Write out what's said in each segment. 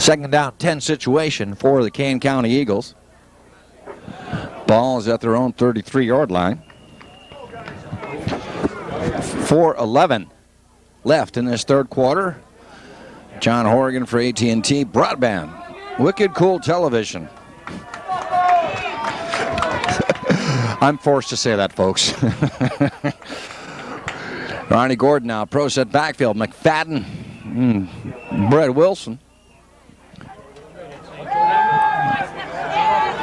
Second down 10 situation for the Kane County Eagles. Ball is at their own 33-yard line. 4:11 left in this third quarter. John Horrigan for AT&T Broadband. Wicked cool television. I'm forced to say that, folks. Ronnie Gordon now, pro set backfield. McFadden, Brett Wilson.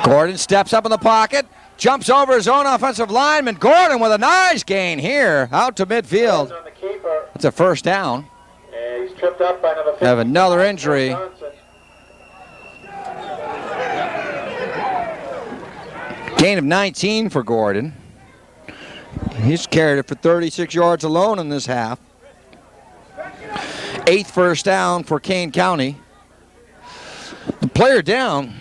Gordon steps up in the pocket, jumps over his own offensive lineman. Gordon with a nice gain here, out to midfield. It's a first down. And he's tripped up by number 50. Have another injury. Gain of 19 for Gordon. He's carried it for 36 yards alone in this half. 8th first down for Kane County. The player down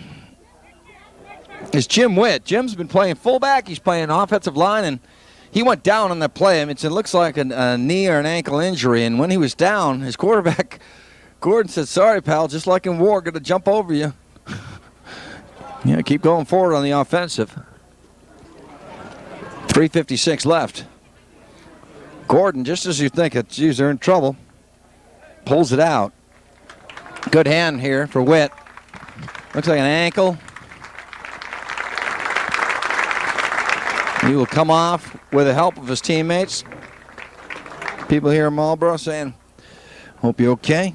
is Jim Witt. Jim's been playing fullback. He's playing offensive line, and he went down on that play. It looks like a knee or an ankle injury, and when he was down, his quarterback, Gordon, said, "Sorry, pal, just like in war, going to jump over you." Yeah, keep going forward on the offensive. 3:56 left. Gordon, just as you think it, geez, they're in trouble, pulls it out. Good hand here for Witt. Looks like an ankle. He will come off with the help of his teammates. People here in Marlborough saying, "Hope you're okay."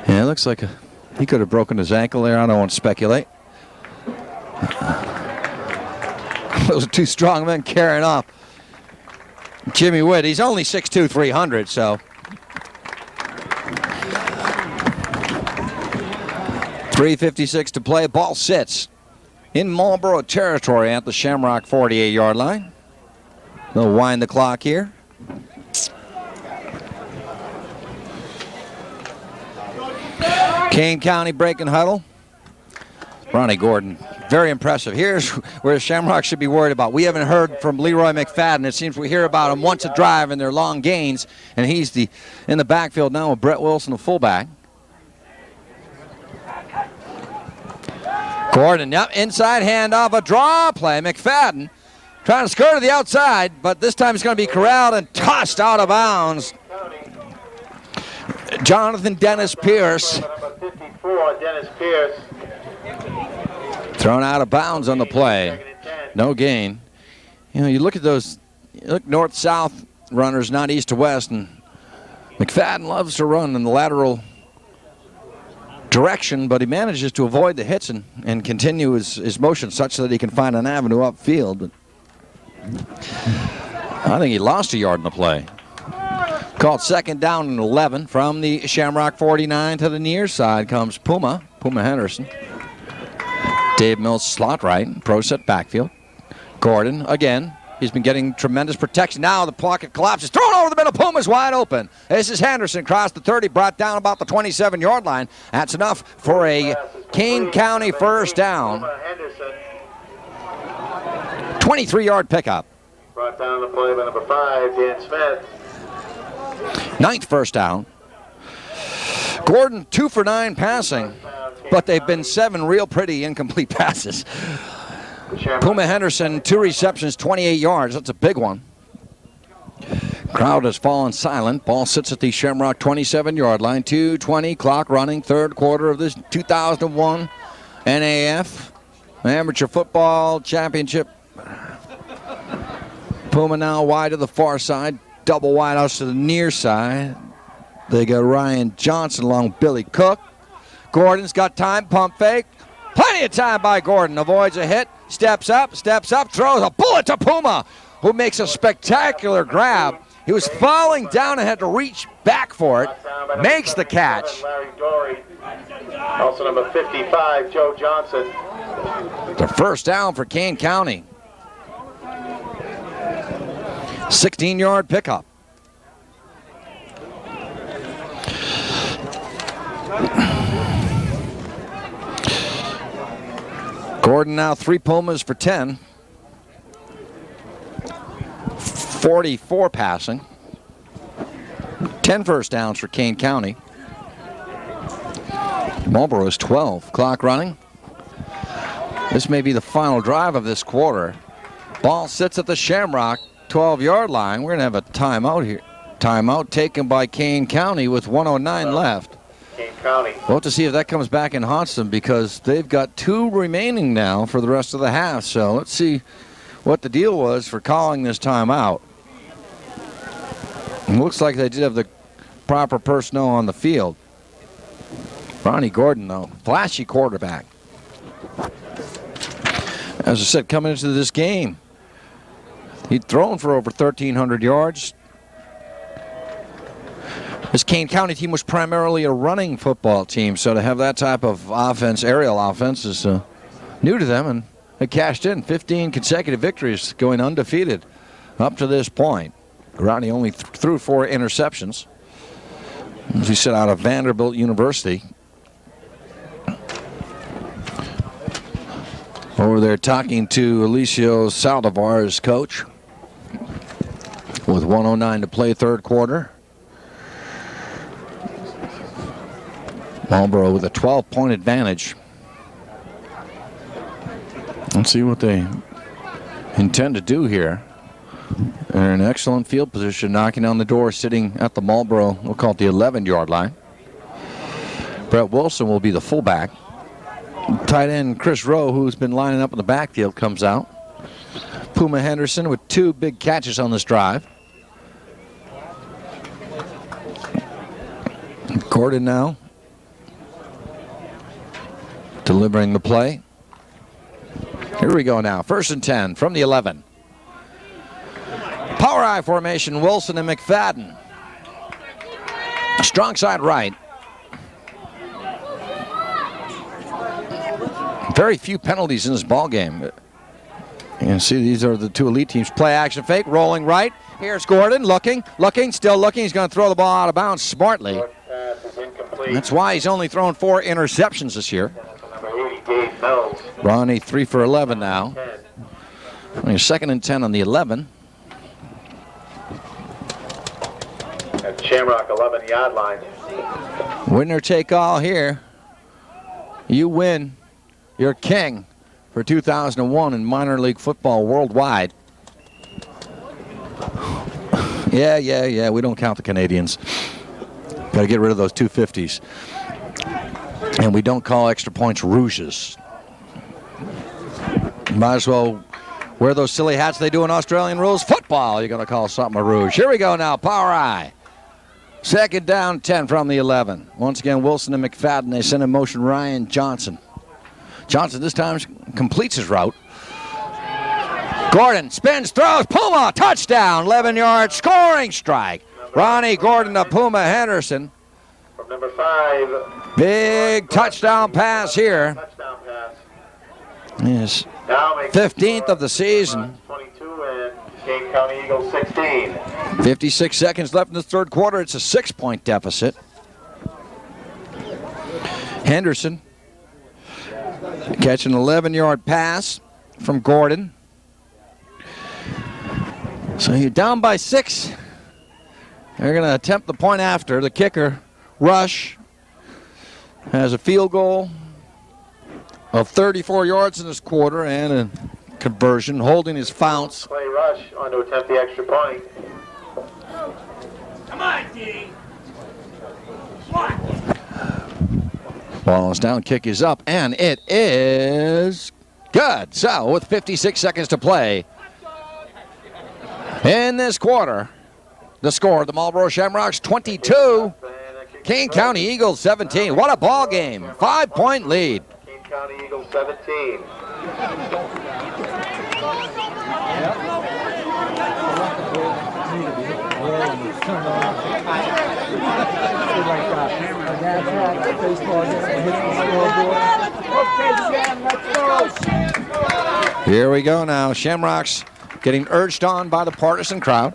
Yeah, it looks like he could have broken his ankle there. I don't want to speculate. Those are two strong men carrying off Jimmy Witt. He's only 6'2", 300, so. 3:56 to play. Ball sits in Marlborough territory at the Shamrock 48-yard line. They'll wind the clock here. Kane County breaking huddle. Ronnie Gordon, very impressive. Here's where Shamrock should be worried about. We haven't heard from Leroy McFadden. It seems we hear about him once a drive in their long gains, and he's in the backfield now with Brett Wilson, the fullback. Gordon, yep, inside handoff, a draw play. McFadden trying to skirt to the outside, but this time he's going to be corralled and tossed out of bounds. Jonathan Dennis Pierce. Number 54, Dennis Pierce. Thrown out of bounds on the play. No gain. You know, you look at those, you look north-south runners, not east to west, and McFadden loves to run in the lateral direction, but he manages to avoid the hits and continue his motion such that he can find an avenue upfield. But I think he lost a yard in the play. Called second down and 11 from the Shamrock 49 to the near side comes Puma Henderson. Dave Mills slot right, pro set backfield. Gordon again. He's been getting tremendous protection. Now the pocket collapses. Thrown over the middle. Puma's wide open. This is Henderson. Crossed the 30. Brought down about the 27-yard line. That's enough for a Kane County first down. 23-yard pickup. Brought down the play by number 5, Dan Smith. 9th first down. Gordon 2 for 9 passing, but they've been 7 real pretty incomplete passes. Puma Henderson, 2 receptions, 28 yards. That's a big one. Crowd has fallen silent. Ball sits at the Shamrock 27-yard line. 2:20 clock running. Third quarter of this 2001 NAF Amateur Football Championship. Puma now wide to the far side. Double wide out to the near side. They got Ryan Johnson along with Billy Cook. Gordon's got time. Pump fake. Plenty of time by Gordon. Avoids a hit. Steps up, throws a bullet to Puma, who makes a spectacular grab. He was falling down and had to reach back for it. Makes the catch. Also number 55, Joe Johnson. The first down for Kane County. 16-yard pickup. Gordon now 3 Pumas for 10. 44 passing. 10 first downs for Kane County. Marlborough is 12. Clock running. This may be the final drive of this quarter. Ball sits at the Shamrock 12-yard line. We're going to have a timeout here. Timeout taken by Kane County with 1:09 left. Kane County. We'll have to see if that comes back and haunts them because they've got 2 remaining now for the rest of the half. So let's see what the deal was for calling this timeout. It looks like they did have the proper personnel on the field. Ronnie Gordon, though, flashy quarterback. As I said, coming into this game, he'd thrown for over 1,300 yards. This Kane County team was primarily a running football team, so to have that type of offense, aerial offense, is new to them, and they cashed in 15 consecutive victories, going undefeated up to this point. Ronnie only threw 4 interceptions. As he said, out of Vanderbilt University. Over there talking to Alicio Saldivar's coach with 1:09 to play third quarter. Marlborough with a 12-point advantage. Let's see what they intend to do here. They're in excellent field position, knocking on the door, sitting at the Marlborough, we'll call it the 11-yard line. Brett Wilson will be the fullback. Tight end Chris Rowe, who's been lining up in the backfield, comes out. Puma Henderson with 2 big catches on this drive. Gordon now delivering the play. Here we go now. 1st and 10 from the 11. Power I formation, Wilson and McFadden. Strong side right. Very few penalties in this ball game. You can see these are the 2 elite teams. Play action fake, rolling right. Here's Gordon, looking, still looking. He's going to throw the ball out of bounds smartly. That's why he's only thrown 4 interceptions this year. Ronnie 3 for 11 now. 2nd and 10 on the 11. At Shamrock 11-yard line. Winner take all here. You win. You're king for 2001 in minor league football worldwide. Yeah. We don't count the Canadians. Got to get rid of those 250s. And we don't call extra points rouges. Might as well wear those silly hats they do in Australian rules football. You're going to call something a rouge. Here we go now. Power I. 2nd down, 10 from the 11. Once again, Wilson and McFadden. They send in motion Ryan Johnson. Johnson this time completes his route. Gordon spins, throws, Puma, touchdown, 11-yard scoring strike. Ronnie Gordon to Puma Henderson. From number 5. Big touchdown pass here. Touchdown pass. Yes. 15th of the season. 22 and Kane County Eagles 16. 56 seconds left in the third quarter. It's a 6-point deficit. Henderson catch an 11-yard pass from Gordon. So you're down by 6. They're going to attempt the point after. The kicker, Rush, has a field goal of 34 yards in this quarter and a conversion, holding his founce. Play Rush on to attempt the extra point. Come on, D. Ball is down, kick is up, and it is good. So with 56 seconds to play in this quarter, the score, the Marlboro Shamrocks 22, Kane County Eagles 17. What a ball game. 5-point lead. Kane County Eagles 17. Here we go now. Shamrocks getting urged on by the partisan crowd.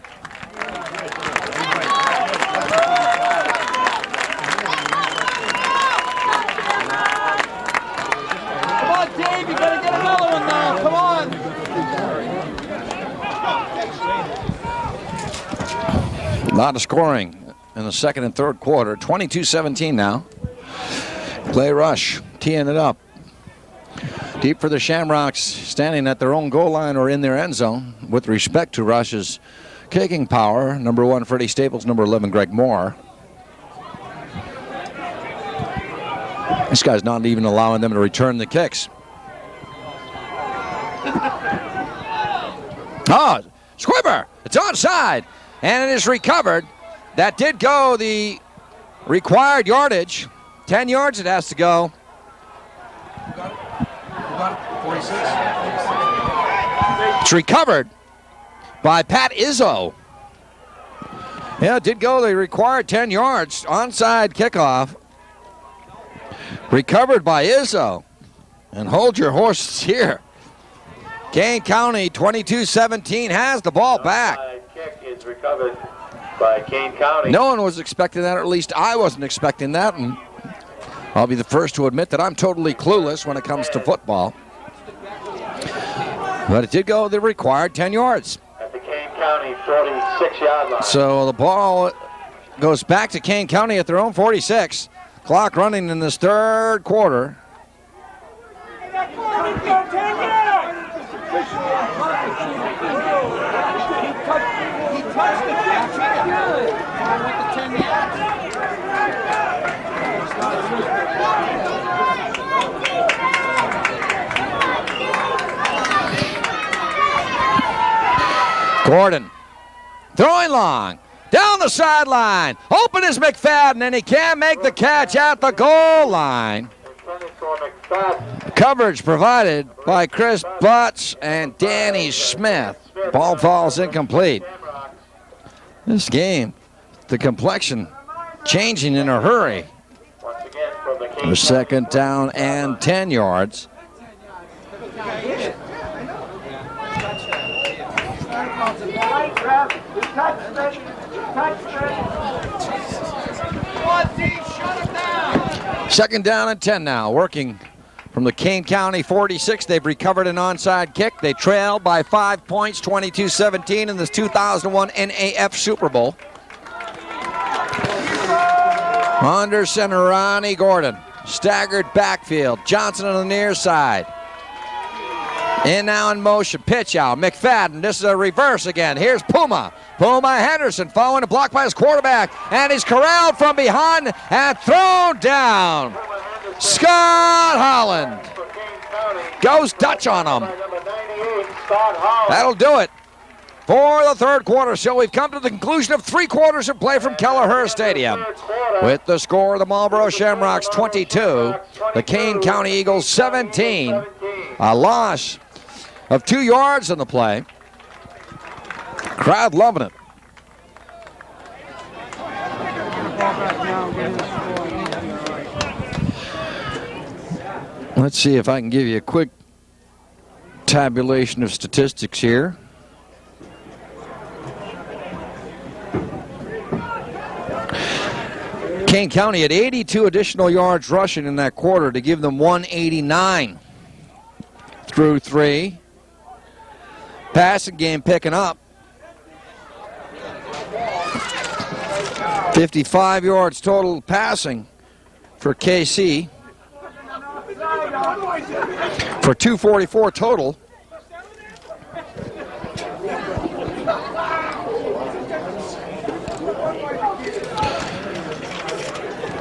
A lot of scoring. in the second and third quarter. 22-17 now. Play rush, teeing it up. Deep for the Shamrocks, standing at their own goal line or in their end zone. With respect to Rush's kicking power, number 1, Freddie Staples, number 11, Greg Moore. This guy's not even allowing them to return the kicks. Oh, Squibber, it's onside, and it is recovered. That did go the required yardage. 10 yards it has to go. 46. It's recovered by Pat Izzo. Yeah, it did go the required 10 yards. Onside kickoff. Recovered by Izzo. And hold your horses here. Kane County 22-17 has the ball back. Kick is recovered by Kane County. No one was expecting that, or at least I wasn't expecting that. And I'll be the first to admit that I'm totally clueless when it comes to football. But it did go the required 10 yards. At the Kane County 46-yard line. So the ball goes back to Kane County at their own 46. Clock running in this third quarter. Gordon throwing long down the sideline. Open is McFadden, and he can't make the catch at the goal line. Coverage provided by Chris Butts and Danny Smith. Ball falls incomplete. This game, the complexion changing in a hurry. The second down and 10 yards. Second down and 10 now, working from the Kane County 46. They've recovered an onside kick. They trail by 5 points, 22-17 in this 2001 NAF Super Bowl. Under center, Ronnie Gordon. Staggered backfield. Johnson on the near side. In now in motion, pitch out, McFadden, this is a reverse again. Here's Puma Henderson following a block by his quarterback, and he's corralled from behind and thrown down. Scott Holland goes Dutch on him. That'll do it for the third quarter. So we've come to the conclusion of 3 quarters of play from Kelleher Stadium. With the score, the Marlboro Shamrocks 22, the Kane County Eagles 17. A loss of 2 yards in the play. Crowd loving it. Let's see if I can give you a quick tabulation of statistics here. Kane County had 82 additional yards rushing in that quarter to give them 189 through 3. Passing game picking up. 55 yards total passing for KC. For 244 total.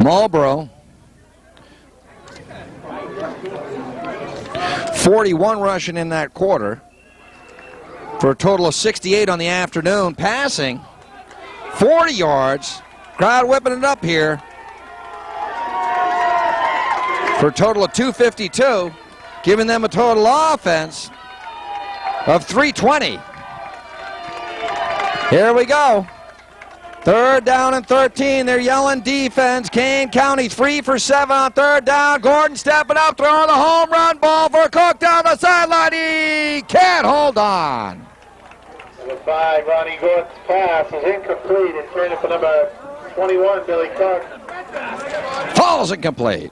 Marlborough 41 rushing in that quarter for a total of 68 on the afternoon. Passing 40 yards. Crowd whipping it up here for a total of 252, giving them a total offense of 320. Here we go. Third down and 13. They're yelling defense. Kane County 3 for 7 on third down. Gordon stepping up, throwing the home run ball for Cook down the sideline. He can't hold on. Number 5, Ronnie Gordon's pass is incomplete. It's turned for number 21, Billy Cook. Falls incomplete.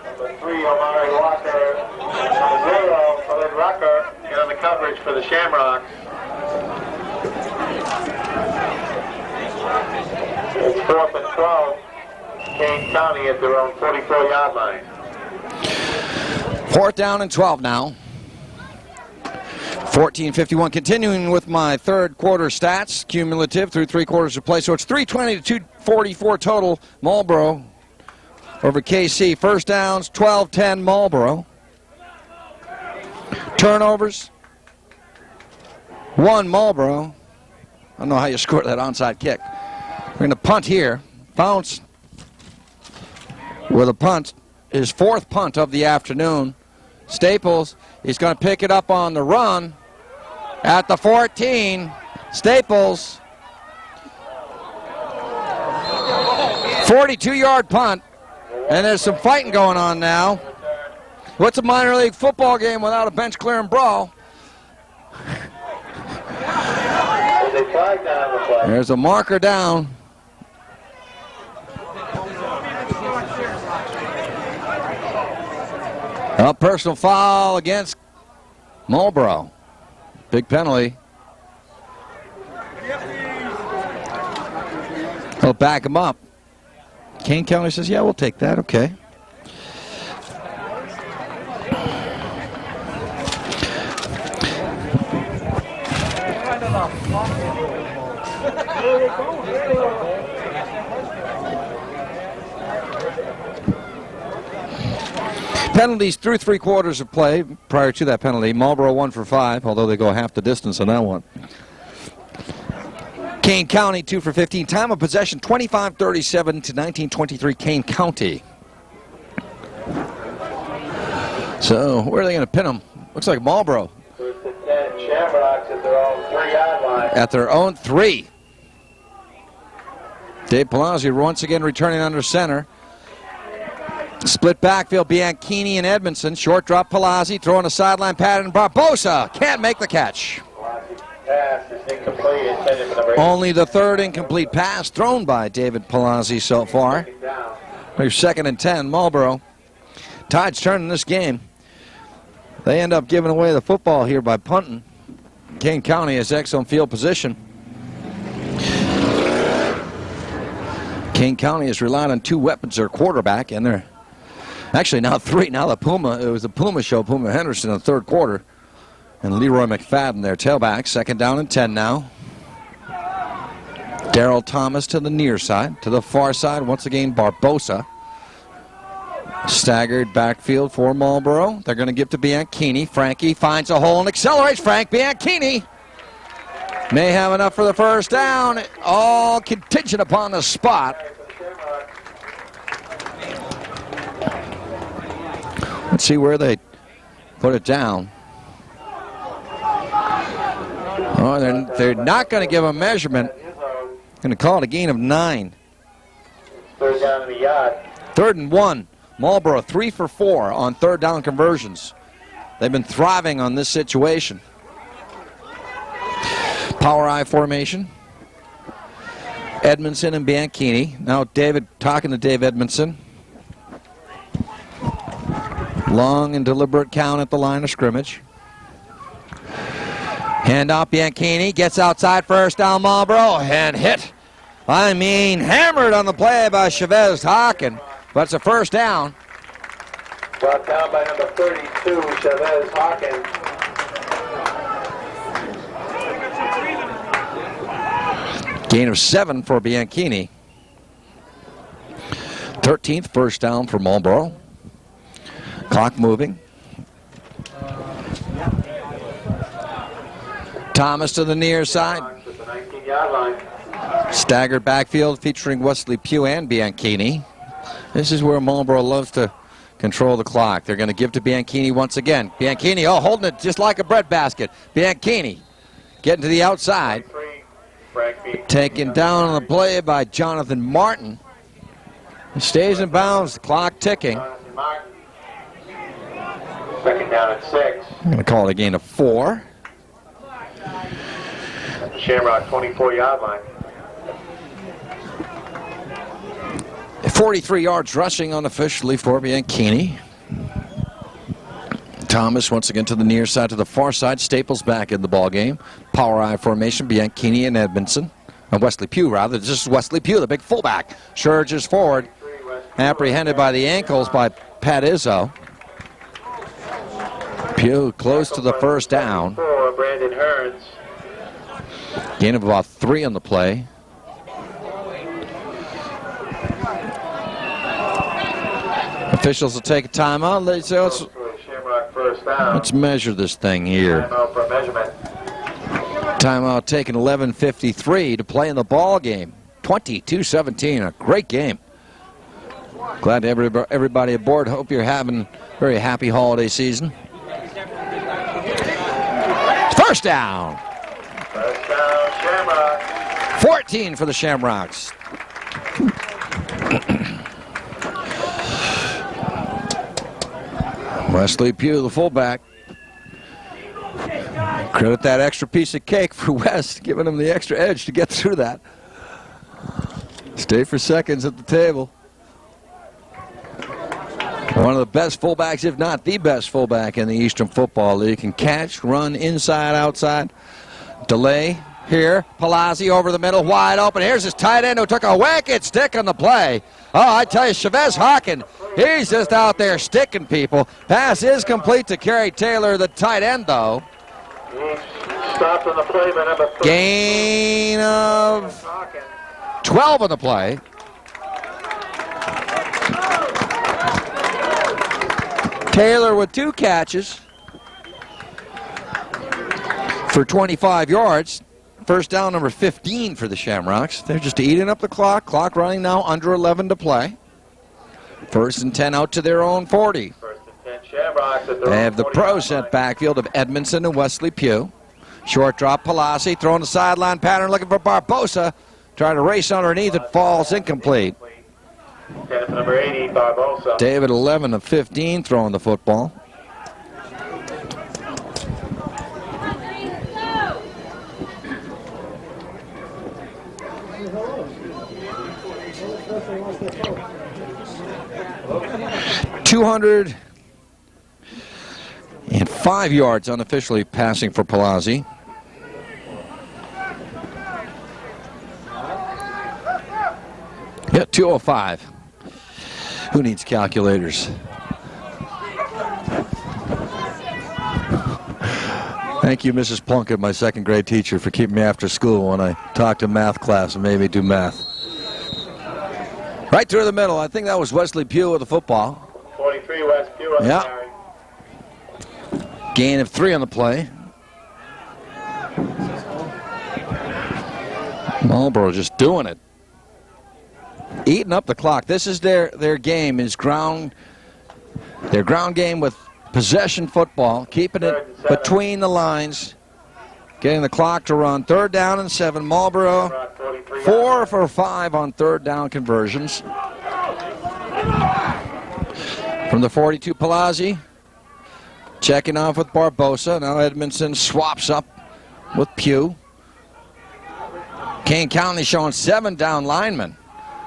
Number 3, Omari Walker. Number 0, Khalid Rucker. And on the coverage for the Shamrocks. It's 4th 12. Kane County at their own 44-yard line. 4th down and 12 now. 14:51. Continuing with my third quarter stats, cumulative through 3 quarters of play. So it's 320 to 244 total. Marlborough over KC. First downs, 12-10 Marlborough. Turnovers, 1 Marlborough. I don't know how you score that onside kick. We're going to punt here. Bounce with a punt. His 4th punt of the afternoon. Staples is going to pick it up on the run at the 14. Staples, 42-yard punt. And there's some fighting going on now. What's a minor league football game without a bench clearing brawl? There's a marker down. A personal foul against Marlborough. Big penalty. He'll back him up. Kane County says, yeah, we'll take that. Okay. Penalties through 3 quarters of play. Prior to that penalty, Marlborough 1 for 5, although they go half the distance on that one. Kane County 2 for 15. Time of possession 25-37 to 1923 Kane County. So where are they going to pin them? Looks like Marlborough. Shamrocks at their own 3-yard line. At their own 3. Dave Palazzi once again returning under center. Split backfield, Bianchini and Edmondson. Short drop, Palazzi throwing a sideline pattern. Barbosa can't make the catch. Pass is incomplete. Intended for number 8. Only the 3rd incomplete pass thrown by David Palazzi so far. They're 2nd and 10, Marlborough. Tide's turning this game. They end up giving away the football here by punting. Kane County has excellent field position. Kane County has relied on 2 weapons, their quarterback, and they're actually now 3. Now the Puma, it was the Puma show, Puma Henderson in the 3rd quarter. And Leroy McFadden, their tailback. 2nd down and 10 now. Darrell Thomas to the near side. To the far side, once again, Barbosa. Staggered backfield for Marlborough. They're going to give to Bianchini. Frankie finds a hole and accelerates. Frank Bianchini may have enough for the first down. All contingent upon the spot. Let's see where they put it down. Oh, they're not going to give a measurement. Going to call it a gain of 9. 3rd down in the yard. 3rd and 1. Marlborough 3 for 4 on 3rd down conversions. They've been thriving on this situation. Power I formation. Edmondson and Bianchini. Now David talking to Dave Edmondson. Long and deliberate count at the line of scrimmage. Hand off Bianchini. Gets outside, first down Marlborough. And hit. I mean hammered on the play by Chavez Hawken. But it's a first down. Brought down by number 32, Chavez Hawken. Gain of 7 for Bianchini. 13th first down for Marlborough. Clock moving. Thomas to the near side. Staggered backfield featuring Wesley Pugh and Bianchini. This is where Marlborough loves to control the clock. They're going to give to Bianchini once again. Bianchini, oh, holding it just like a breadbasket. Bianchini getting to the outside. Taken down on the play by Jonathan Martin. He stays in bounds, the clock ticking. 2nd down at 6. I'm going to call it a gain of 4. Shamrock 24-yard line. 43 yards rushing unofficially for Bianchini. Thomas once again to the near side, to the far side. Staples back in the ball game. Power I formation, Bianchini and Edmondson. Wesley Pugh, rather. This is Wesley Pugh, the big fullback. Surges forward, apprehended by the ankles by Pat Izzo. Pugh close to the first down. Brandon Hearns. Gain of about 3 on the play. Officials will take a timeout. Let's measure this thing here. Timeout for measurement. Timeout taken 11:53 to play in the ball game. 22-17, a great game. Glad to have everybody aboard. Hope you're having a very happy holiday season. First down. First down, Shamrocks. 14 for the Shamrocks. Wesley Pugh, the fullback. Credit that extra piece of cake for West, giving him the extra edge to get through that. Stay for seconds at the table. One of the best fullbacks, if not the best fullback in the Eastern Football League. Can catch, run inside, outside. Delay here. Palazzi over the middle, wide open. Here's his tight end who took a wicked stick on the play. Oh, I tell you, Chavez Hawken, he's just out there sticking people. Pass is complete to Kerry Taylor, the tight end, though. Stopped on the play by number 3. Gain of 12 on the play. Taylor with 2 catches for 25 yards. First down, number 15 for the Shamrocks. They're just eating up the clock. Clock running now, under 11 to play. First and 10 out to their own 40. First and 10 Shamrocks at their They own have the 49 pro set backfield of Edmondson and Wesley Pugh. Short drop, Palazzi throwing the sideline pattern, looking for Barbosa. Trying to race underneath, it falls incomplete. Number 80, Barbosa. David 11 of 15 throwing the football. And 5 yards unofficially passing for Palazzi. Yeah, 205. Who needs calculators? Thank you, Mrs. Plunkett, my second grade teacher, for keeping me after school when I talked to math class and made me do math. Right through the middle. I think that was Wesley Pugh with the football. 43 West Pugh on the carry. Gain of 3 on the play. Marlborough just doing it. Eating up the clock. This is their game, is their ground game with possession football, keeping it between the lines, getting the clock to run. 3rd down and 7. Marlborough 4 for 5 on 3rd down conversions. From the 42, Palazzi checking off with Barbosa. Now Edmondson swaps up with Pugh. Kane County showing 7 down linemen.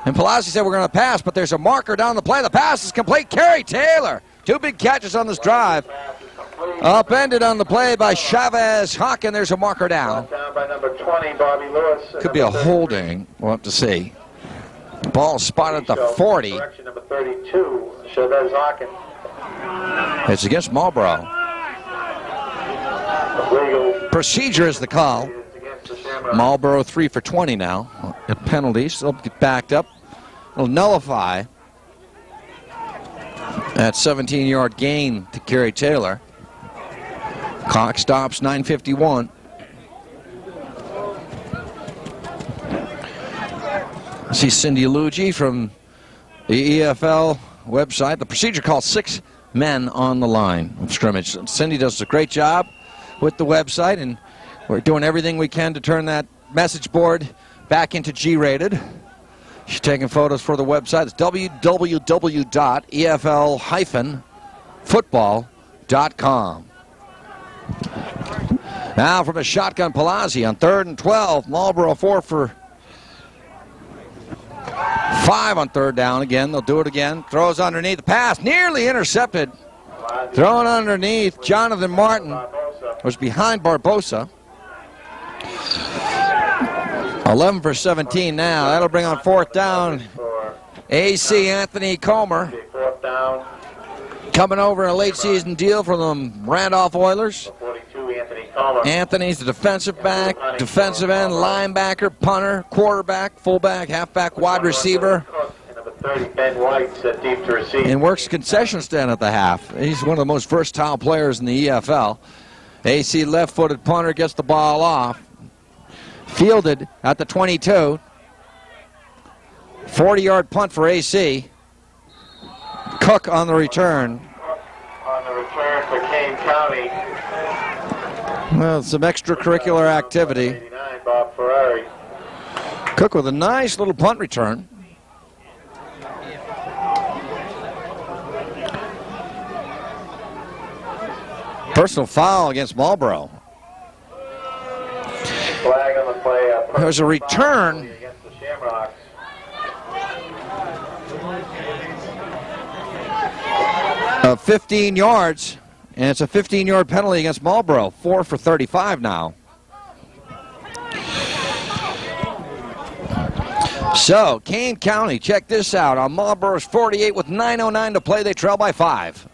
And Palazzi said we're going to pass, but there's a marker down the play. The pass is complete. Kerry Taylor. 2 big catches on this drive. Upended on the play by Chavez Hawken. There's a marker down. Down by number 20, Bobby Lewis. Could be a holding. We'll have to see. Ball spotted at the 40. Correction, number 32, Chavez Hawken. It's against Marlborough. Legal. Procedure is the call. It's against the Shamrocks. Marlborough 3 for 20 now. At penalties, they'll get backed up. It'll nullify that 17-yard gain to Kerry Taylor. Clock stops, 9:51. I see Cindy Luigi from the E.F.L. website. The procedure calls 6 men on the line of scrimmage. Cindy does a great job with the website, and we're doing everything we can to turn that message board back into G-rated. She's taking photos for the website. It's www.efl-football.com. Now from a shotgun, Palazzi on 3rd and 12. Marlborough 4 for 5 on 3rd down. Again, they'll do it again. Throws underneath. The pass nearly intercepted. Thrown underneath. Jonathan Martin was behind Barbosa. 11 for 17 now. That'll bring on fourth down. AC Anthony Comer Fourth down. coming over a late season deal from the Randolph Oilers. 42, Anthony Comer. Anthony's the defensive back, defensive end, linebacker, punter, quarterback, fullback, halfback, wide receiver. Number 30, Ben White's deep to receive. And works concession stand at the half. He's one of the most versatile players in the E.F.L. AC left-footed punter gets the ball off. Fielded at the 22. 40-yard punt for AC. Cook on the return. On the return for Kane County. Well, some extracurricular activity. 89, Bob Ferrari. Cook with a nice little punt return. Personal foul against Marlborough. Flag on the play. There's a return. Against the Shamrocks. Of 15 yards, and it's a 15-yard penalty against Marlborough. 4 for 35 now. So, Kane County, check this out. On Marlborough's 48 with 9:09 to play, they trail by 5.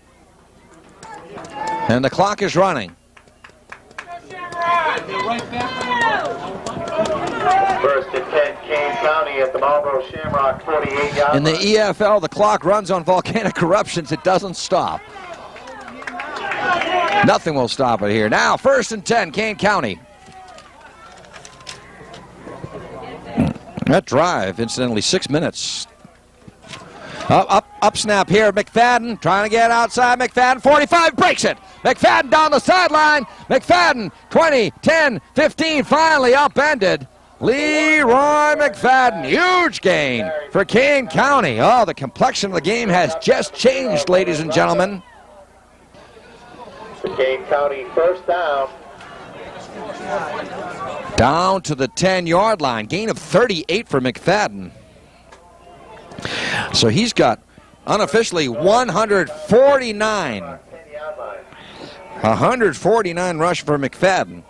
And the clock is running. First and 10, Kane County at the Marlboro Shamrock 48-yard In the E.F.L, the clock runs on volcanic eruptions. It doesn't stop. Nothing will stop it here. Now, first and 10, Kane County. That drive, incidentally, 6 minutes. Up snap here. McFadden trying to get outside. McFadden, 45, breaks it. McFadden down the sideline. McFadden, 20, 10, 15, finally upended. Leroy McFadden, huge gain for Kane County. Oh, the complexion of the game has just changed, ladies and gentlemen. The Kane County first down. Down to the 10-yard line. Gain of 38 for McFadden. So he's got unofficially 149. 149 rush for McFadden.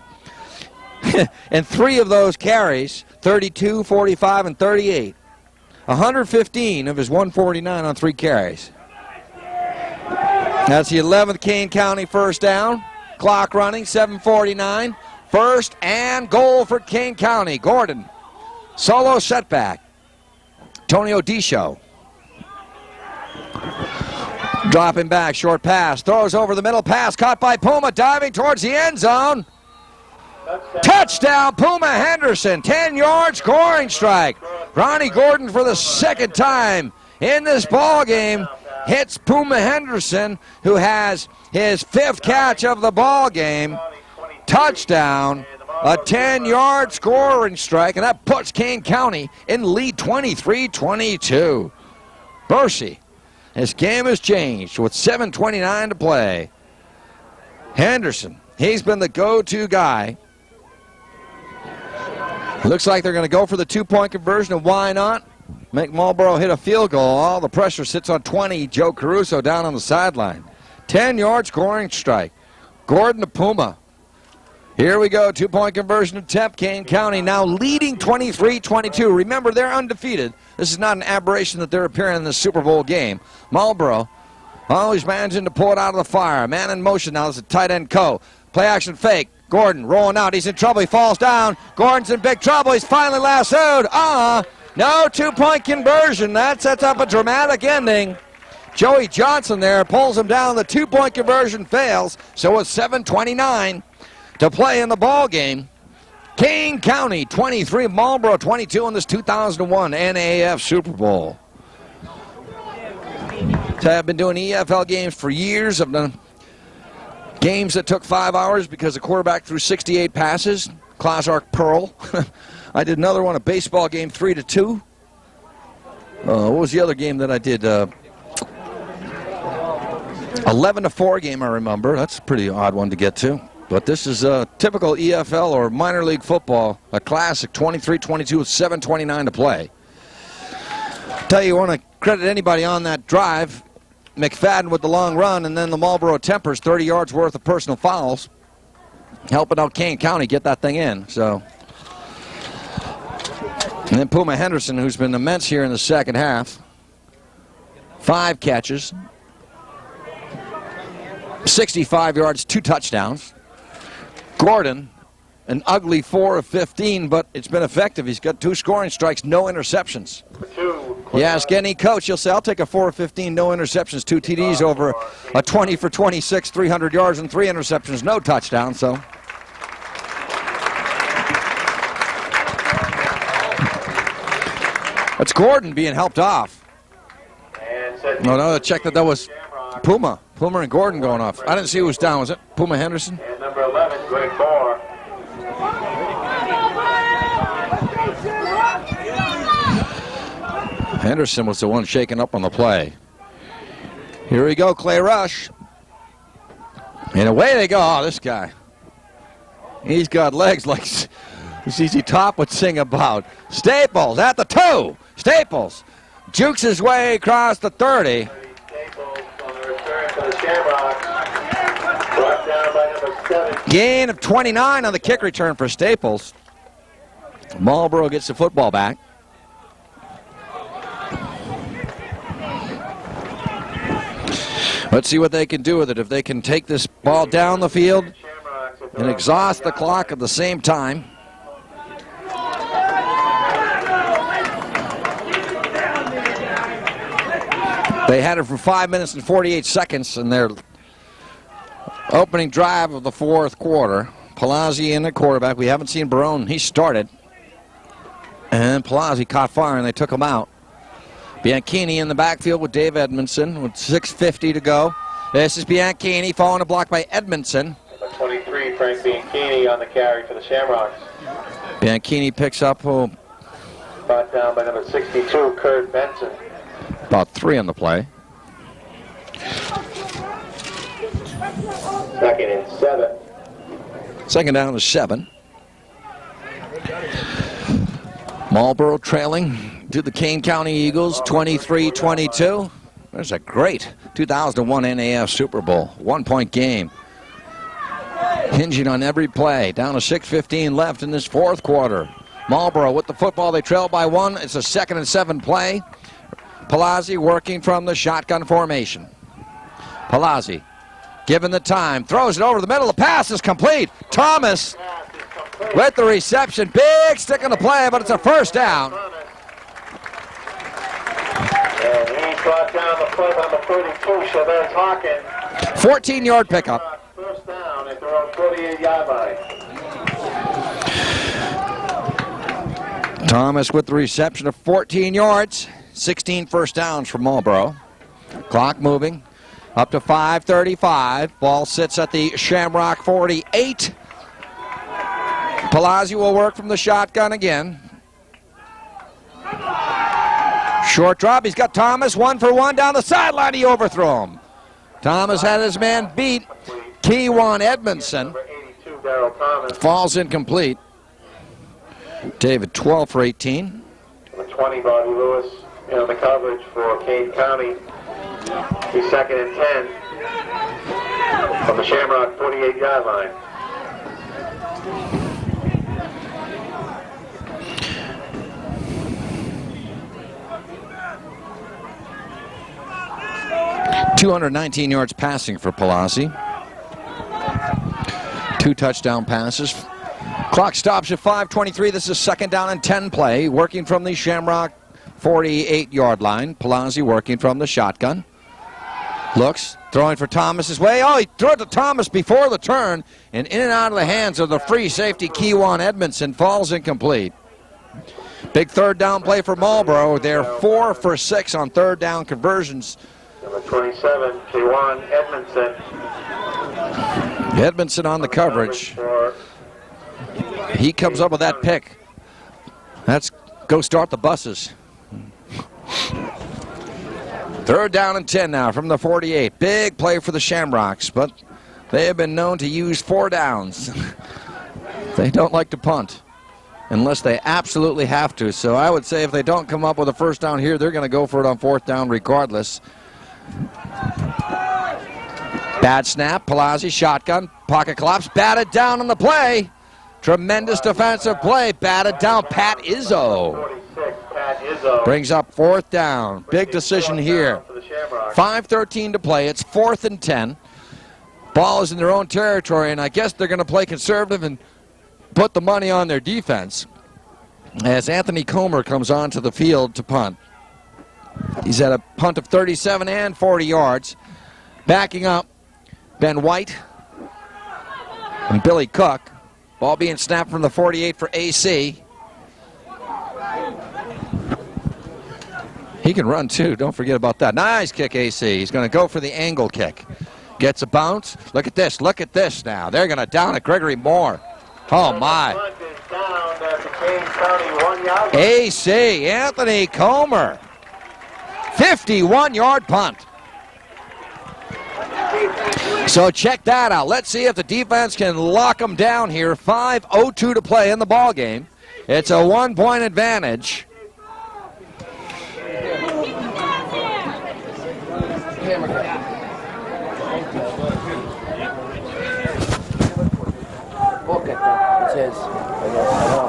And 3 of those carries, 32, 45, and 38. 115 of his 149 on 3 carries. That's the 11th Kane County first down. Clock running, 7:49. First and goal for Kane County. Gordon, solo setback. Tony Odisho. Dropping back, short pass, throws over the middle, pass caught by Puma, diving towards the end zone. Touchdown, Puma Henderson, 10-yard scoring strike. Ronnie Gordon for the second time in this ball game hits Puma Henderson, who has his 5th catch of the ball game. Touchdown, a 10-yard scoring strike, and that puts Kane County in lead 23-22. Bercy, this game has changed with 7:29 to play. Henderson, he's been the go-to guy. Looks like they're going to go for the 2-point conversion, and why not? Make Marlborough hit a field goal. All the pressure sits on 20. Joe Caruso down on the sideline. 10-yard scoring strike. Gordon to Puma. Here we go. 2-point conversion attempt. Kane County now leading 23-22. Remember, they're undefeated. This is not an aberration that they're appearing in the Super Bowl game. Marlborough always managing to pull it out of the fire. Man in motion now. This is a tight end Co. Play action fake. Gordon rolling out. He's in trouble. He falls down. Gordon's in big trouble. He's finally lassoed. No 2-point conversion. That sets up a dramatic ending. Joey Johnson there pulls him down. The 2-point conversion fails. So it's 7:29 to play in the ball game. Kane County 23, Marlborough 22 in this 2001 NAF Super Bowl. So I've been doing E.F.L games for years. I've done games that took 5 hours because the quarterback threw 68 passes. Class-Arc Pearl. I did another one, a baseball game, 3-2. What was the other game that I did? 11-4 game, I remember. That's a pretty odd one to get to. But this is a typical E.F.L or minor league football, a classic 23-22 with 7:29 to play. Tell you, want to credit anybody on that drive. McFadden with the long run, and then the Marlborough Tempers, 30 yards worth of personal fouls, helping out Kane County get that thing in. So And then Puma Henderson, who's been immense here in the second half. 5 catches, 65 yards, 2 touchdowns. Gordon, an ugly 4 of 15, but it's been effective. He's got 2 scoring strikes, no interceptions. You ask any coach, he'll say, I'll take a 4 of 15, no interceptions, 2 TDs over a 20 for 26, 300 yards and 3 interceptions, no touchdown. So that's Gordon being helped off. No, check that was Puma and Gordon going off. I didn't see who was down. Was it Puma Henderson? And number 11, Greg Moore. Henderson was the one shaking up on the play. Here we go, Clay Rush. And away they go. Oh, this guy. He's got legs like ZZ Top would sing about. Staples at the 2. Staples jukes his way across the 30. Staples on the return for the Shamrocks. Brought down by number 7. Gain of 29 on the kick return for Staples. Marlborough gets the football back. Let's see what they can do with it. If they can take this ball down the field and exhaust the clock at the same time. They had it for 5 minutes and 48 seconds in their opening drive of the 4th quarter. Palazzi in the quarterback. We haven't seen Barone. He started. And Palazzi caught fire and they took him out. Bianchini in the backfield with Dave Edmondson with 6:50 to go. This is Bianchini following a block by Edmondson. Number 23, Frank Bianchini on the carry for the Shamrocks. Bianchini picks up Brought down by number 62, Kurt Benson. about 3 on the play. 2nd and 7. Second down to 7. Marlborough trailing to the Kane County Eagles, 23-22. There's a great 2001 NAF Super Bowl. 1-point game. Hinging on every play. Down to 6:15 left in this 4th quarter. Marlborough with the football. They trail by 1. It's a 2nd and 7 play. Palazzi working from the shotgun formation. Palazzi given the time. Throws it over the middle. The pass is complete. Thomas with the reception. Big stick on the play, but it's a 1st down. And he brought down the play by number 32, Chavez Hawkins. 14-yard pickup. 1st down at their own 48-yard line. Thomas with the reception of 14 yards. 16 first downs for Marlborough. Clock moving up to 5:35. Ball sits at the Shamrock 48. Palazzi will work from the shotgun again. Short drop. He's got Thomas 1 for 1 down the sideline. He overthrew him. Thomas had his man beat. Keywan Edmondson Number 82, Darrell Thomas. falls incomplete. David 12 for 18. Number 20, Bobby Lewis in the coverage for Kane County. He's 2nd and 10 from the Shamrock 48-yard line. .219 yards passing for Palazzi. 2 touchdown passes. Clock stops at 5:23. This is 2nd down and 10 play. Working from the Shamrock 48-yard line. Palazzi working from the shotgun. Looks, throwing for Thomas's way. Oh, he threw it to Thomas before the turn. And in and out of the hands of the free safety, Keywan Edmondson, falls incomplete. Big 3rd down play for Marlborough. They're 4 for 6 on 3rd down conversions. Number 27, Keywan Edmondson. Edmondson on the coverage. He comes up with that pick. That's go start the buses. 3rd down and 10 now from the 48. Big play for the Shamrocks, but they have been known to use 4 downs. They don't like to punt unless they absolutely have to. So I would say if they don't come up with a 1st down here, they're going to go for it on 4th down regardless. Bad snap. Palazzi shotgun. Pocket collapse. Batted down on the play. Tremendous defensive play. Batted down. Pat Izzo 46, Pat Izzo. brings up fourth down. Big decision here. 5:13 to play. It's 4th and 10. Ball is in their own territory, and I guess they're going to play conservative and put the money on their defense as Anthony Comer comes onto the field to punt. He's at a punt of 37 and 40 yards. Backing up, Ben White and Billy Cook. Ball being snapped from the 48 for AC. He can run too, don't forget about that. Nice kick, AC. He's going to go for the angle kick. Gets a bounce. Look at this now. They're going to down it, Gregory Moore. Oh my. AC, Anthony Comer. 51-yard punt. So check that out. Let's see if the defense can lock them down here. 5:02 to play in the ball game. It's a 1-point advantage.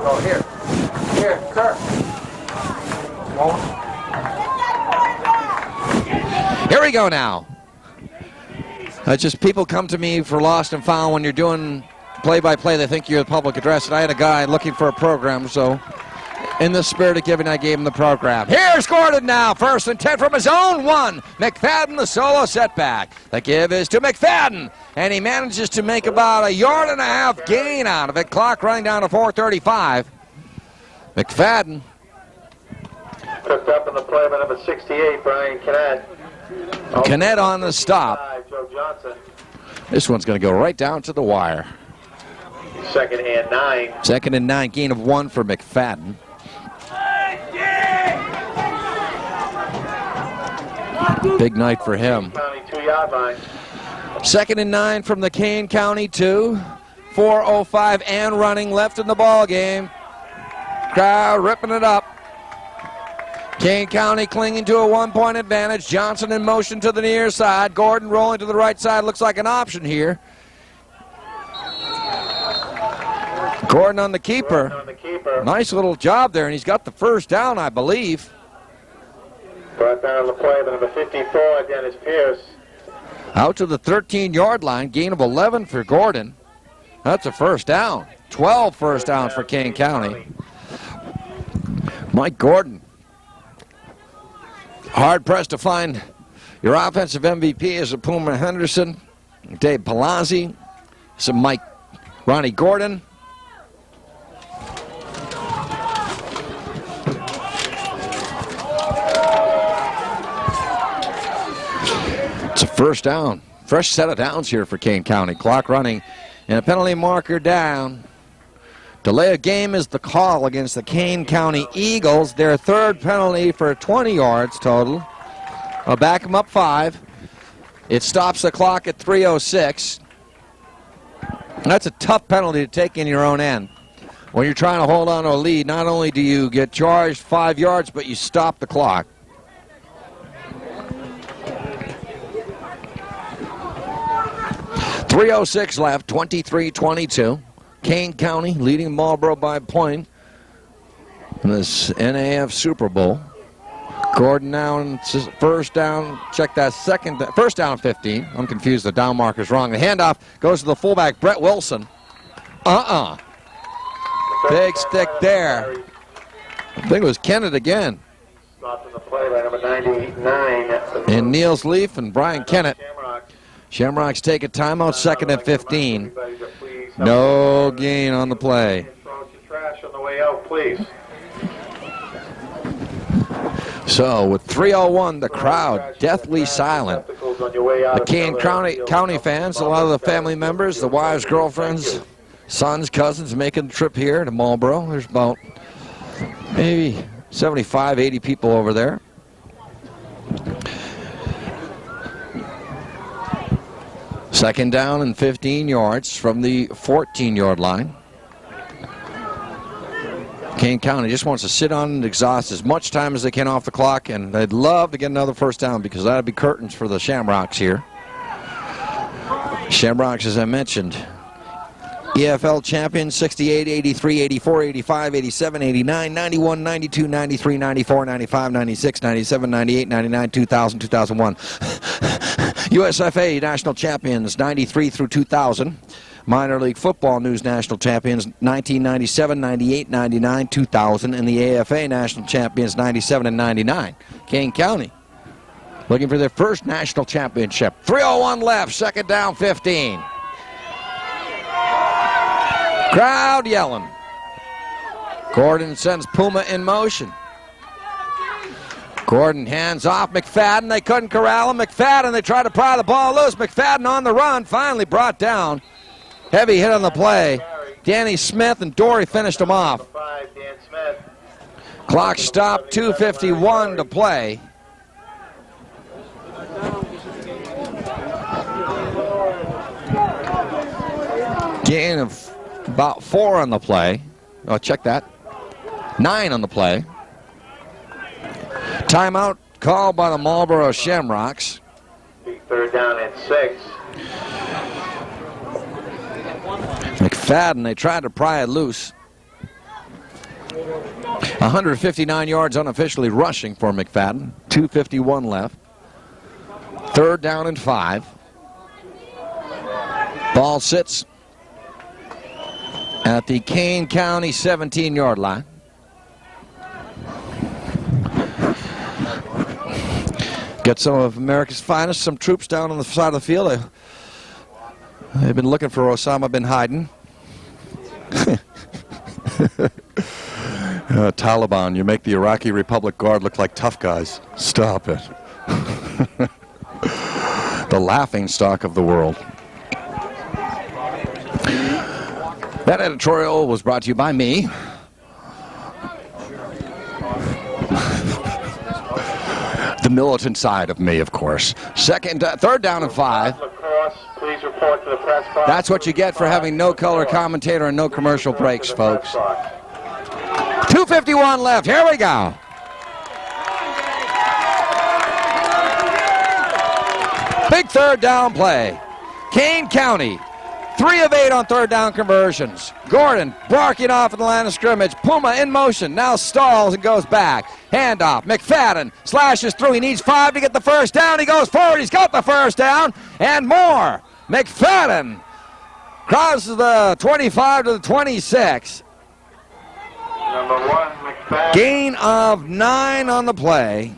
Oh, here, Kirk. Here we go now. Just people come to me for lost and found when you're doing play-by-play. They think you're the public address, and I had a guy looking for a program, so in the spirit of giving, I gave him the program. Here's Gordon now, 1st and 10 from his own 1. McFadden, the solo setback. The give is to McFadden, and he manages to make about a 1.5 yard gain out of it. Clock running down to 4:35. McFadden. Picked up in the play by number 68, Brian Canet. Canet on the stop. Joe Johnson. This one's going to go right down to the wire. 2nd and 9. 2nd and 9, gain of 1 for McFadden. Big night for him. 2-yard line. 2nd and 9 from the Kane County 2. 4:05 and running left in the ball game. Crowd ripping it up. Kane County clinging to a 1-point advantage. Johnson in motion to the near side. Gordon rolling to the right side. Looks like an option here. Gordon on the keeper. Nice little job there, and he's got the first down, I believe. Brought down on the play by number 54, Dennis Pierce. Out to the 13-yard line. Gain of 11 for Gordon. That's a first down. 12 first downs for Kane County. Mike Gordon. Hard pressed to find your offensive MVP is a Puma Henderson, Dave Palazzi, some Ronnie Gordon. It's a first down. Fresh set of downs here for Kane County. Clock running and a penalty marker down. Delay of game is the call against the Kane County Eagles. Their 3rd penalty for 20 yards total. I'll back them up 5. It stops the clock at 3:06. That's a tough penalty to take in your own end. When you're trying to hold on to a lead, not only do you get charged 5 yards, but you stop the clock. .306 left, 23-22. Kane County leading Marlborough by a point in this NAF Super Bowl. Gordon now in first down. Check that first down 15. I'm confused. The down marker's wrong. The handoff goes to the fullback, Brett Wilson. Big stick there. I think it was Kennett again. Stopped in the play by number 99. And Niels Leaf and Brian Kennett. Shamrocks take a timeout, 2nd and 15. No gain on the play. Throw your trash on the way out, please. So with 3:01, the crowd deathly silent. The Kane County fans, a lot of the family members, the wives, girlfriends, sons, cousins making the trip here to Marlborough. There's about maybe 75, 80 people over there. Second down and 15 yards from the 14-yard line. Kane County just wants to sit on and exhaust as much time as they can off the clock, and they'd love to get another first down because that would be curtains for the Shamrocks here. Shamrocks, as I mentioned, E.F.L. champions 68, 83, 84, 85, 87, 89, 91, 92, 93, 94, 95, 96, 97, 98, 99, 2000, 2001. USFA National Champions 93 through 2000. Minor League Football News National Champions 1997, 98, 99, 2000. And the AFA National Champions 97 and 99. Kane County looking for their first national championship. 3:01 left, second down, 15. Crowd yelling. Gordon sends Puma in motion. Gordon hands off McFadden. They couldn't corral him. McFadden, they tried to pry the ball loose. McFadden on the run, finally brought down. Heavy hit on the play. Danny Smith and Dory finished him off. Clock stopped, 2:51 to play. Gain of about 4 on the play. Oh, check that. 9 on the play. Timeout called by the Marlboro Shamrocks. Third down and 6. McFadden, they tried to pry it loose. 159 yards unofficially rushing for McFadden. 2:51 left. Third down and 5. Ball sits at the Kane County 17-yard line. Get some of America's finest, some troops down on the side of the field. They've been looking for Osama bin Laden. Taliban, you make the Iraqi Republic Guard look like tough guys. Stop it. The laughing stock of the world. That editorial was brought to you by me. The militant side of me, of course. Third down and 5. Please report to the press box. That's what you get for having no color commentator and no commercial breaks, folks. 2:51 left. Here we go. Big third down play. Kane County, 3 of 8 on third down conversions. Gordon barking off at the line of scrimmage. Puma in motion, now stalls and goes back. Handoff. McFadden slashes through. He needs 5 to get the first down. He goes forward. He's got the first down and more. McFadden crosses the 25 to the 26. Number 1, McFadden. Gain of 9 on the play.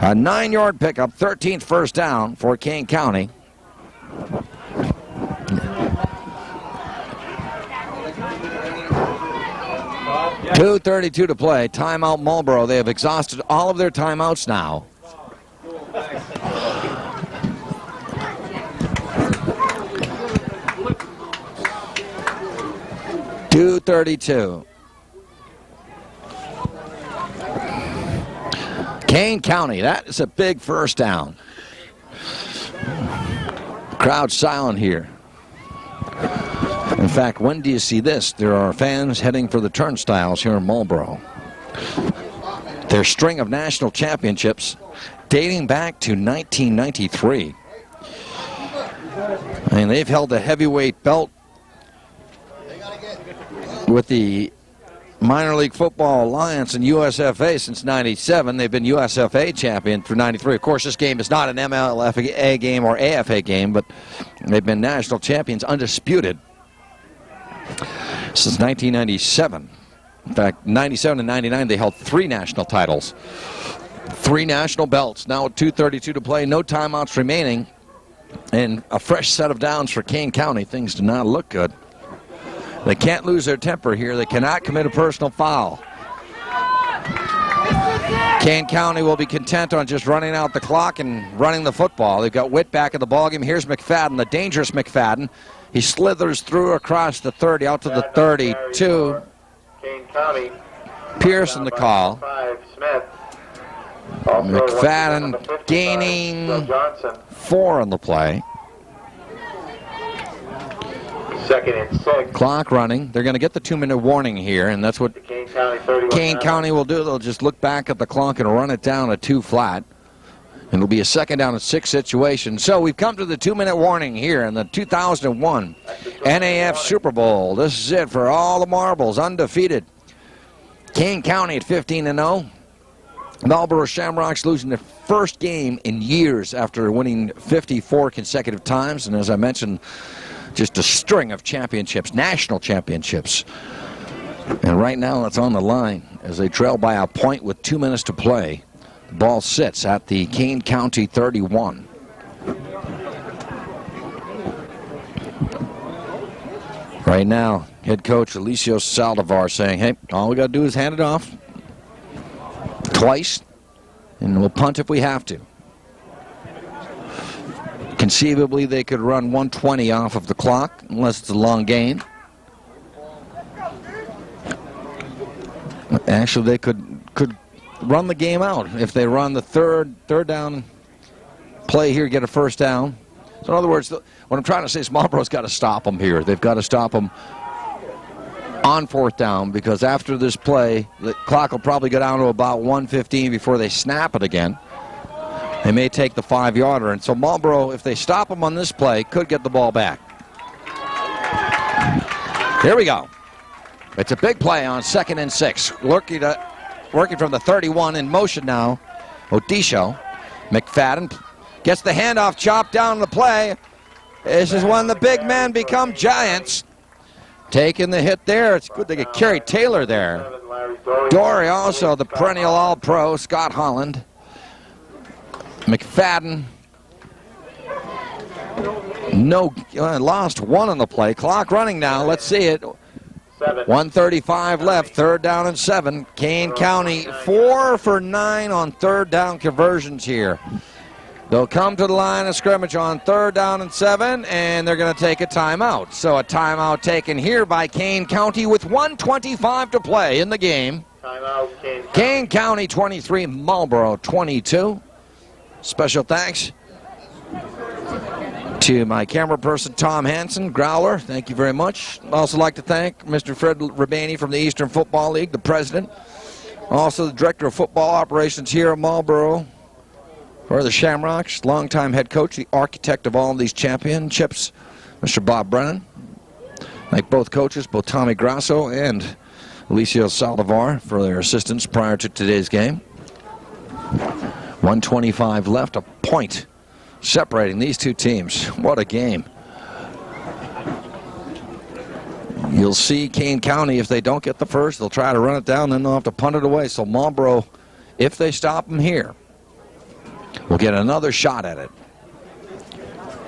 A 9-yard pickup, 13th first down for Kane County. .232 to play. Timeout Marlborough. They have exhausted all of their timeouts now. .232. Kane County, that is a big first down. Crowd silent here. In fact, when do you see this? There are fans heading for the turnstiles here in Marlborough. Their string of national championships dating back to 1993. I mean, they've held the heavyweight belt with the Minor League Football Alliance and USFA since '97. They've been USFA champion through '93. Of course, this game is not an MLFA game or AFA game, but they've been national champions undisputed since 1997. In fact, 97 and 99, they held 3 national titles, 3 national belts. Now with 2:32 to play, no timeouts remaining, and a fresh set of downs for Kane County. Things do not look good. They can't lose their temper here. They cannot commit a personal foul. Kane County will be content on just running out the clock and running the football. They've got Witt back in the ballgame. Here's McFadden, the dangerous McFadden. He slithers through across the 30 out to the 32. Kane County. Pearson the call. 5, Smith. McFadden gaining 4 on the play. Second and 6. Clock running. They're going to get the 2-minute warning here, and that's what Kane County will do. They'll just look back at the clock and run it down at 2 flat. It'll be a 2nd down and 6 situation. So we've come to the 2-minute warning here in the 2001 NAF Super Bowl. This is it for all the marbles, undefeated. Kane County at 15-0. Marlboro Shamrocks losing their first game in years after winning 54 consecutive times. And as I mentioned, just a string of championships, national championships. And right now it's on the line as they trail by a point with 2 minutes to play. The ball sits at the Kane County 31. Right now, head coach Alicio Saldivar saying, hey, all we got to do is hand it off twice, and we'll punt if we have to. Conceivably, they could run 120 off of the clock, unless it's a long gain. Actually, they could run the game out if they run the third down play here, get a 1st down. So in other words, what I'm trying to say is Marlborough's got to stop them here. They've got to stop them on 4th down, because after this play, the clock will probably go down to about 1:15 before they snap it again. They may take the 5-yarder, and so Marlborough, if they stop them on this play, could get the ball back. Here we go. It's a big play on 2nd and 6. Working from the 31 in motion now. Odisho. McFadden gets the handoff, chopped down the play. This is when the big men become giants. Taking the hit there. It's good they get Kerry Taylor there. Dory also, the perennial All-Pro, Scott Holland. McFadden. Lost 1 on the play. Clock running now. Let's see it. 1:35 left, 3rd down and 7. Kane County 4 for 9 on 3rd down conversions here. They'll come to the line of scrimmage on 3rd down and 7, and they're going to take a timeout. So a timeout taken here by Kane County with 1:25 to play in the game. Timeout, Kane County 23, Marlborough 22. Special thanks to my camera person, Tom Hanson, Growler. Thank you very much. I'd also like to thank Mr. Fred Rabani from the Eastern Football League, the president. Also the director of football operations here at Marlborough for the Shamrocks, longtime head coach, the architect of all of these championships, Mr. Bob Brennan. Thank both coaches, both Tommy Grasso and Alicio Saldivar, for their assistance prior to today's game. 1:25 left, a point separating these two teams. What a game. You'll see Kane County, if they don't get the first, they'll try to run it down, then they'll have to punt it away. So Marlborough, if they stop them here, will get another shot at it.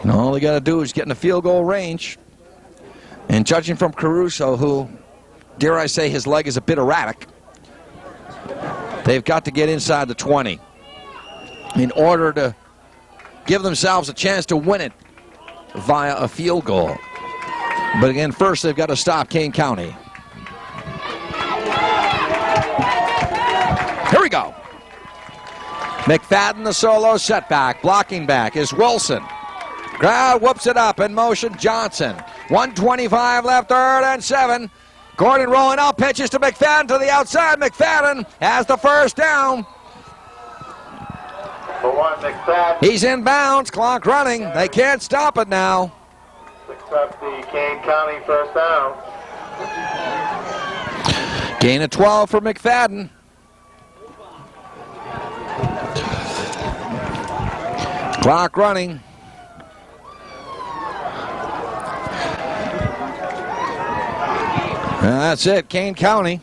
And all they got to do is get in the field goal range. And judging from Caruso, who, dare I say, his leg is a bit erratic, they've got to get inside the 20 in order to give themselves a chance to win it via a field goal. But again, first they've got to stop Kane County. Here we go. McFadden, the solo setback. Blocking back is Wilson. Crowd whoops it up in motion. Johnson. 1:25 left, 3rd and 7. Gordon rolling out, pitches to McFadden to the outside. McFadden has the 1st down. For 1, McFadden. He's in bounds, clock running. They can't stop it now. Picks up the Kane County 1st down. Gain of 12 for McFadden. Clock running. That's it, Kane County.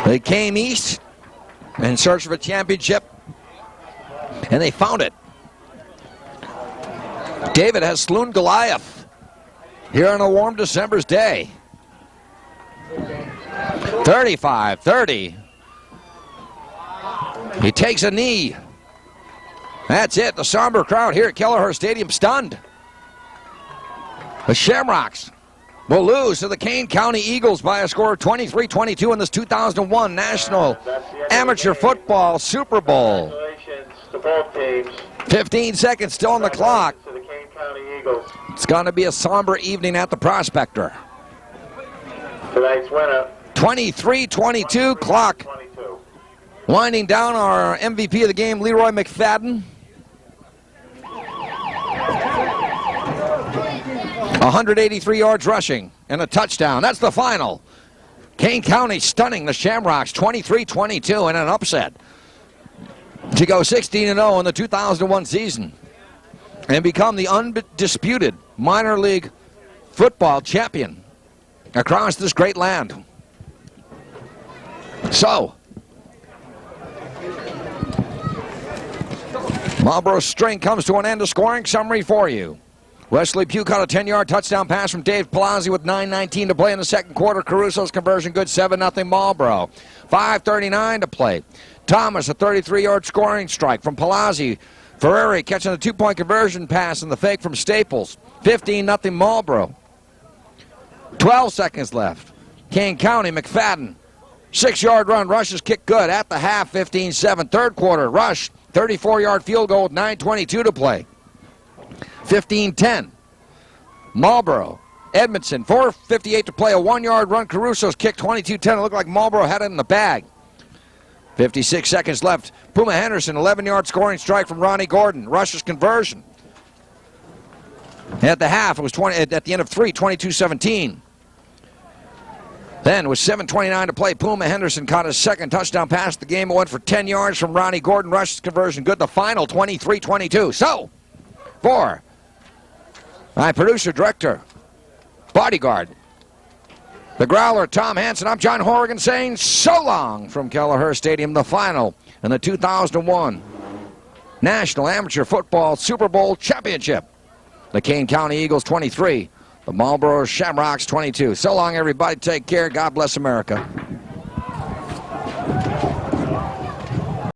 They came east in search of a championship, and they found it. David has slewn Goliath here on a warm December's day. 35-30. He takes a knee. That's it. The somber crowd here at Kelleher Stadium stunned. The Shamrocks will lose to the Kane County Eagles by a score of 23-22 in this 2001 National Amateur Football Super Bowl. Congratulations to both teams. 15 seconds still on the clock. To the Kane County Eagles. It's going to be a somber evening at the Prospector. Tonight's winner. 23-22 clock. 22. Winding down our MVP of the game, Leroy McFadden. 183 yards rushing and a touchdown. That's the final. Kane County stunning the Shamrocks 23-22 in an upset to go 16-0 in the 2001 season and become the undisputed minor league football champion across this great land. So, Marlboro's string comes to an end. A scoring summary for you. Wesley Pugh caught a 10-yard touchdown pass from Dave Palazzi with 9:19 to play in the second quarter. Caruso's conversion good, 7-0 Marlborough. 5:39 to play. Thomas, a 33-yard scoring strike from Palazzi. Ferrari catching a 2-point conversion pass in the fake from Staples. 15-0 Marlborough. 12 seconds left. Kane County, McFadden. 6-yard run, rush is kicked good at the half, 15-7. Third quarter, rush, 34-yard field goal with 9:22 to play. 15-10. Marlborough. Edmondson, 4:58 to play. A 1-yard run. Caruso's kick, 22-10. It looked like Marlborough had it in the bag. 56 seconds left. Puma Henderson, 11-yard scoring strike from Ronnie Gordon. Rush's conversion. At the half, it was at the end of 3, 22-17. Then, with 7:29 to play, Puma Henderson caught his second touchdown pass. The game went for 10 yards from Ronnie Gordon. Rush's conversion good. The final, 23-22. So, for my producer, director, bodyguard, the Growler, Tom Hanson, I'm John Horrigan saying so long from Kelleher Stadium, the final in the 2001 National Amateur Football Super Bowl Championship. The Kane County Eagles 23, the Marlboro Shamrocks 22. So long, everybody. Take care. God bless America.